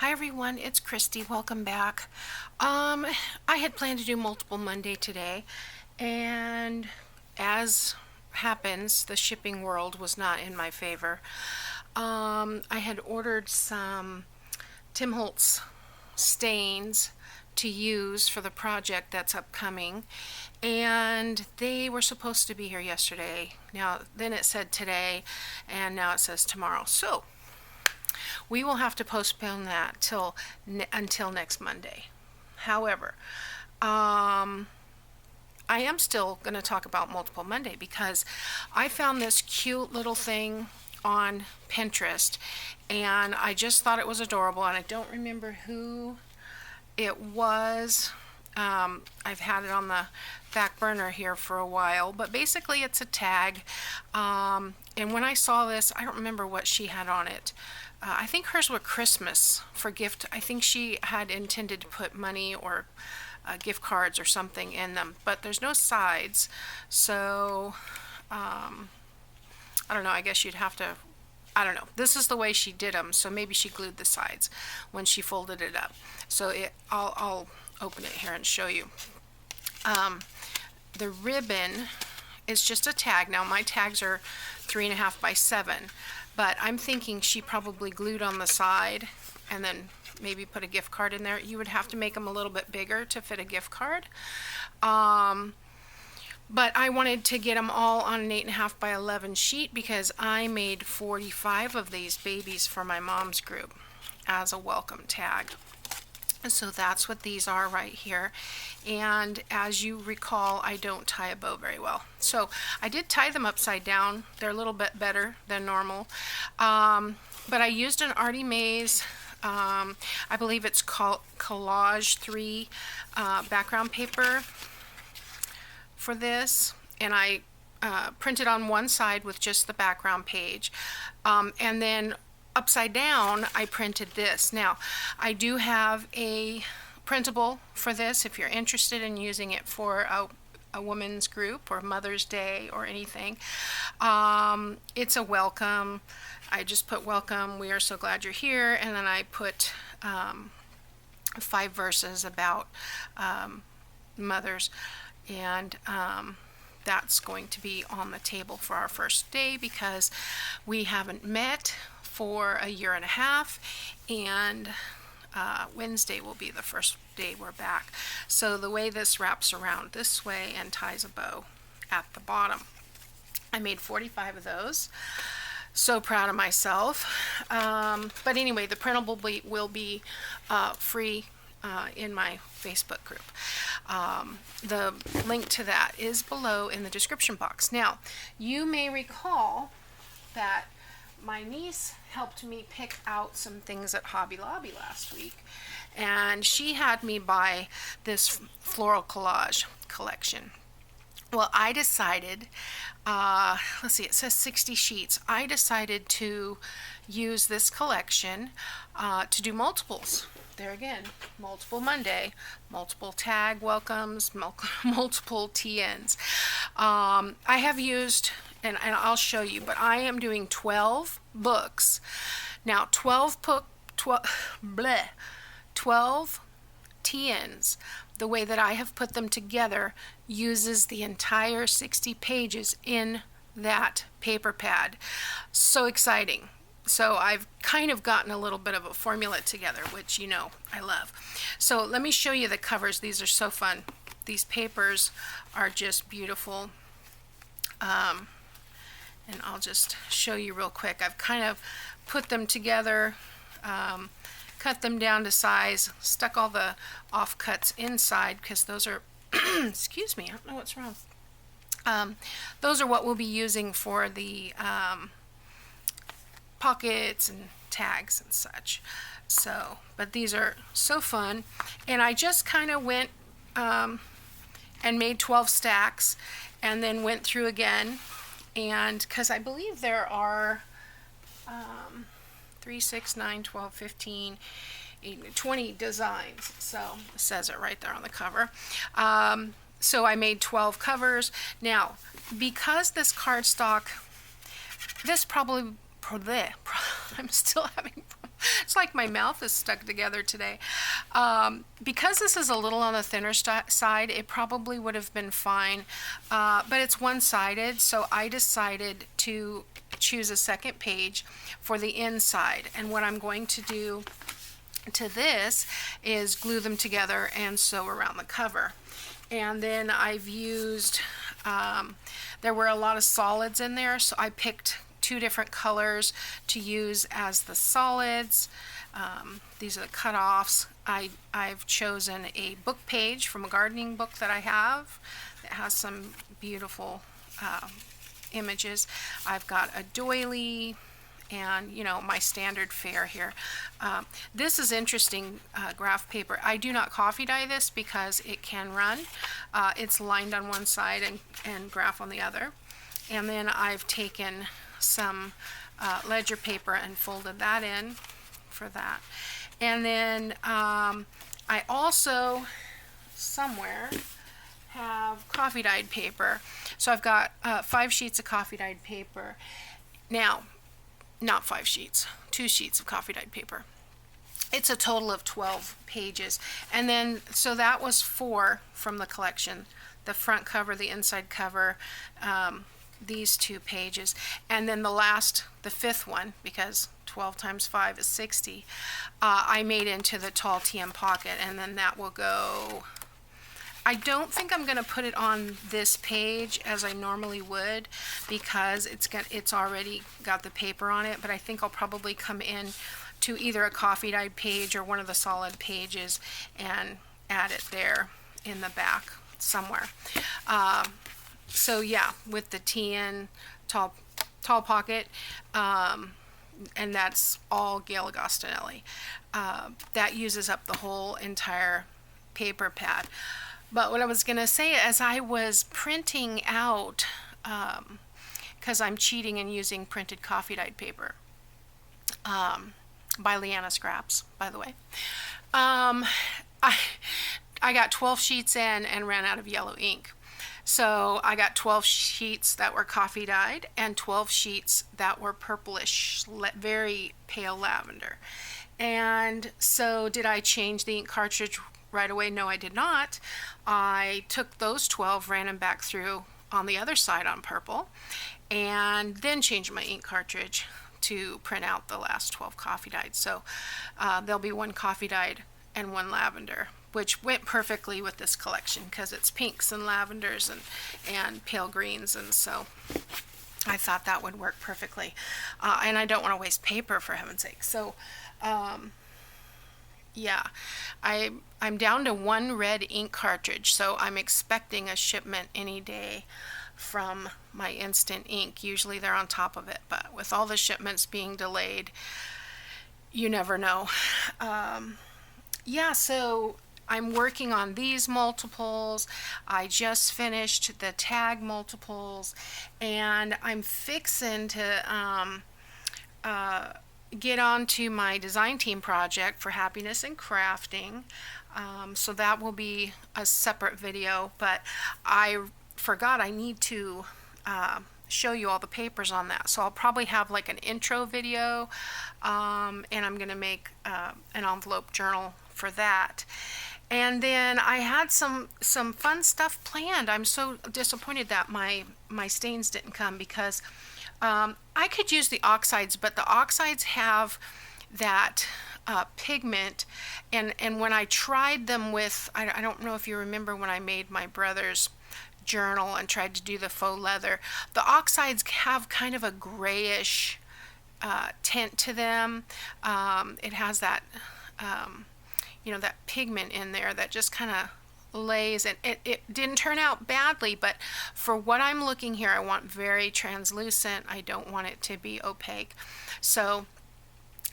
Hi everyone, it's Kristi. Welcome back. I had planned to do multiple Monday today, and as happens, the shipping world was not in my favor. I had ordered some Tim Holtz stains to use for the project that's upcoming, and they were supposed to be here yesterday. Now then it said today, and now it says tomorrow. So we will have to postpone that until next Monday. However, I am still going to talk about Multiple Monday because I found this cute little thing on Pinterest and I just thought it was adorable, and I don't remember who it was. I've had it on the back burner here for a while, but basically it's a tag. And when I saw this, I don't remember what she had on it. I think hers were Christmas for gift. I think she had intended to put money or gift cards or something in them, but there's no sides. So I don't know. I guess you'd have to, I don't know. This is the way she did them, so maybe she glued the sides when she folded it up. So I'll open it here and show you. The ribbon is just a tag. Now my tags are 3.5 by 7, but I'm thinking she probably glued on the side and then maybe put a gift card in there. You would have to make them a little bit bigger to fit a gift card. But I wanted to get them all on an 8.5 by 11 sheet because I made 45 of these babies for my mom's group as a welcome tag. So that's what these are right here. And as you recall, I don't tie a bow very well. So I did tie them upside down. They're a little bit better than normal. But I used an Artie Mays, I believe it's called Collage 3 background paper for this. And I printed on one side with just the background page. And then upside down I printed this. Now I do have a printable for this if you're interested in using it for a women's group or Mother's Day or anything. It's a welcome. I just put welcome, we are so glad you're here, and then I put 5 verses about mothers, and that's going to be on the table for our first day because we haven't met for a year and a half, and Wednesday will be the first day we're back. So the way this wraps around this way and ties a bow at the bottom. I made 45 of those. So proud of myself. But anyway, the printable will be free in my Facebook group. The link to that is below in the description box. Now, you may recall that my niece helped me pick out some things at Hobby Lobby last week, and she had me buy this Floral Collage collection. Well, I decided, let's see, it says 60 sheets. I decided to use this collection to do multiples. There again, multiple Monday, multiple tag welcomes, multiple TNs. I have used, and I'll show you, but I am doing 12 books. Now 12 TNs, the way that I have put them together, uses the entire 60 pages in that paper pad. So exciting. So I've kind of gotten a little bit of a formula together, which you know I love. So let me show you the covers. These are so fun. These papers are just beautiful. And I'll just show you real quick. I've kind of put them together, cut them down to size, stuck all the offcuts inside because those are, excuse me, I don't know what's wrong. Those are what we'll be using for the pockets and tags and such. So, but these are so fun. And I just kind of went and made 12 stacks and then went through again. And because I believe there are 3, 6, 9, 12, 15, 20 designs. So it says it right there on the cover. So I made 12 covers. Now, because this cardstock, this probably, I'm still having It's like my mouth is stuck together today. Because this is a little on the thinner side, it probably would have been fine, but it's one-sided, so I decided to choose a second page for the inside. And what I'm going to do to this is glue them together and sew around the cover. And then I've used, there were a lot of solids in there, so I picked 2 different colors to use as the solids. These are the cutoffs. I've chosen a book page from a gardening book that I have that has some beautiful images. I've got a doily and, you know, my standard fare here. This is interesting graph paper. I do not coffee dye this because it can run. It's lined on one side and graph on the other. And then I've taken some ledger paper and folded that in for that. And then I also somewhere have coffee dyed paper. So I've got 5 sheets of coffee dyed paper. Now, not 5 sheets, 2 sheets of coffee dyed paper. It's a total of 12 pages. And then, so that was 4 from the collection. The front cover, the inside cover, these 2 pages. And then the 5th one, because 12 times 5 is 60, I made into the tall TM pocket, and then that will go. I don't think I'm going to put it on this page as I normally would because it's already got the paper on it, but I think I'll probably come in to either a coffee dyed page or one of the solid pages and add it there in the back somewhere. So yeah, with the TN tall pocket, and that's all Gail Agostinelli. That uses up the whole entire paper pad. But what I was going to say, as I was printing out, because I'm cheating and using printed coffee dyed paper, by Leanna Scraps, by the way, I got 12 sheets in and ran out of yellow ink. So I got 12 sheets that were coffee dyed and 12 sheets that were purplish, very pale lavender. And so did I change the ink cartridge right away? No, I did not. I took those 12, ran them back through on the other side on purple, and then changed my ink cartridge to print out the last 12 coffee dyed. So there'll be 1 coffee dyed and 1 lavender, which went perfectly with this collection because it's pinks and lavenders and pale greens, and so I thought that would work perfectly. And I don't want to waste paper, for heaven's sake. So yeah, I'm down to 1 red ink cartridge, so I'm expecting a shipment any day from my instant ink. Usually they're on top of it, but with all the shipments being delayed, you never know. Yeah, so I'm working on these multiples. I just finished the tag multiples, and I'm fixing to get on to my design team project for happiness and crafting. So that will be a separate video, but I forgot I need to show you all the papers on that. So I'll probably have like an intro video, and I'm going to make an envelope journal for that. And then I had some fun stuff planned. I'm so disappointed that my stains didn't come because I could use the oxides, but the oxides have that pigment, and when I tried them with, I don't know if you remember when I made my brother's journal and tried to do the faux leather, the oxides have kind of a grayish tint to them. It has that you know, that pigment in there that just kind of lays, and it didn't turn out badly, but for what I'm looking here, I want very translucent. I don't want it to be opaque. So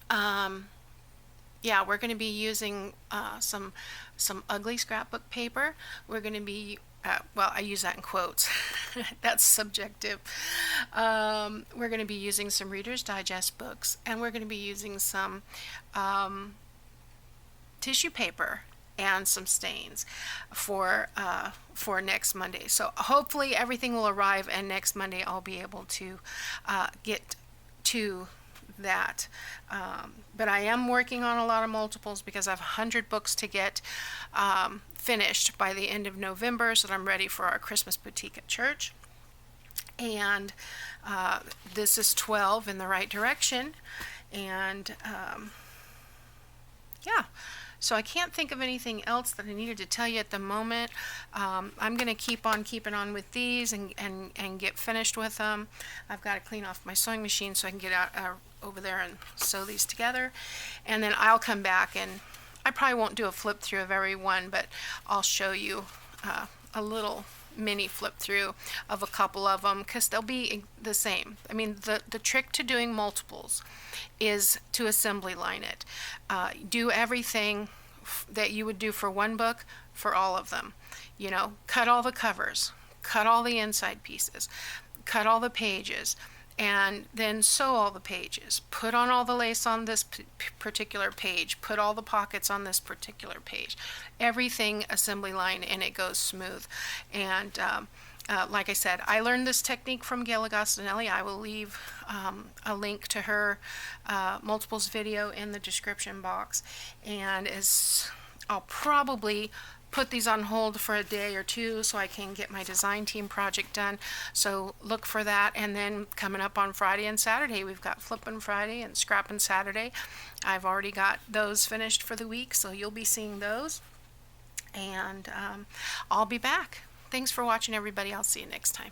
yeah, we're going to be using some ugly scrapbook paper. We're going to be well, I use that in quotes. That's subjective. We're going to be using some Reader's Digest books, and we're going to be using some tissue paper and some stains for next Monday. So hopefully everything will arrive, and next Monday I'll be able to get to that. But I am working on a lot of multiples because I have 100 books to get finished by the end of November, so that I'm ready for our Christmas boutique at church. And this is 12 in the right direction. And yeah, so I can't think of anything else that I needed to tell you at the moment. I'm going to keep on keeping on with these and get finished with them. I've got to clean off my sewing machine so I can get out over there and sew these together. And then I'll come back, and I probably won't do a flip through of every one, but I'll show you a little mini flip through of a couple of them, because they'll be the same. I mean, the trick to doing multiples is to assembly line it. Do everything that you would do for one book for all of them. You know, cut all the covers, cut all the inside pieces, cut all the pages, and then sew all the pages. Put on all the lace on this particular page. Put all the pockets on this particular page. Everything assembly line, and it goes smooth. And like I said, I learned this technique from Gail Agostinelli. I will leave a link to her multiples video in the description box. And I'll probably put these on hold for a day or two so I can get my design team project done. So look for that. And then coming up on Friday and Saturday, we've got Flippin' Friday and Scrappin' Saturday. I've already got those finished for the week, so you'll be seeing those. And I'll be back. Thanks for watching, everybody. I'll see you next time.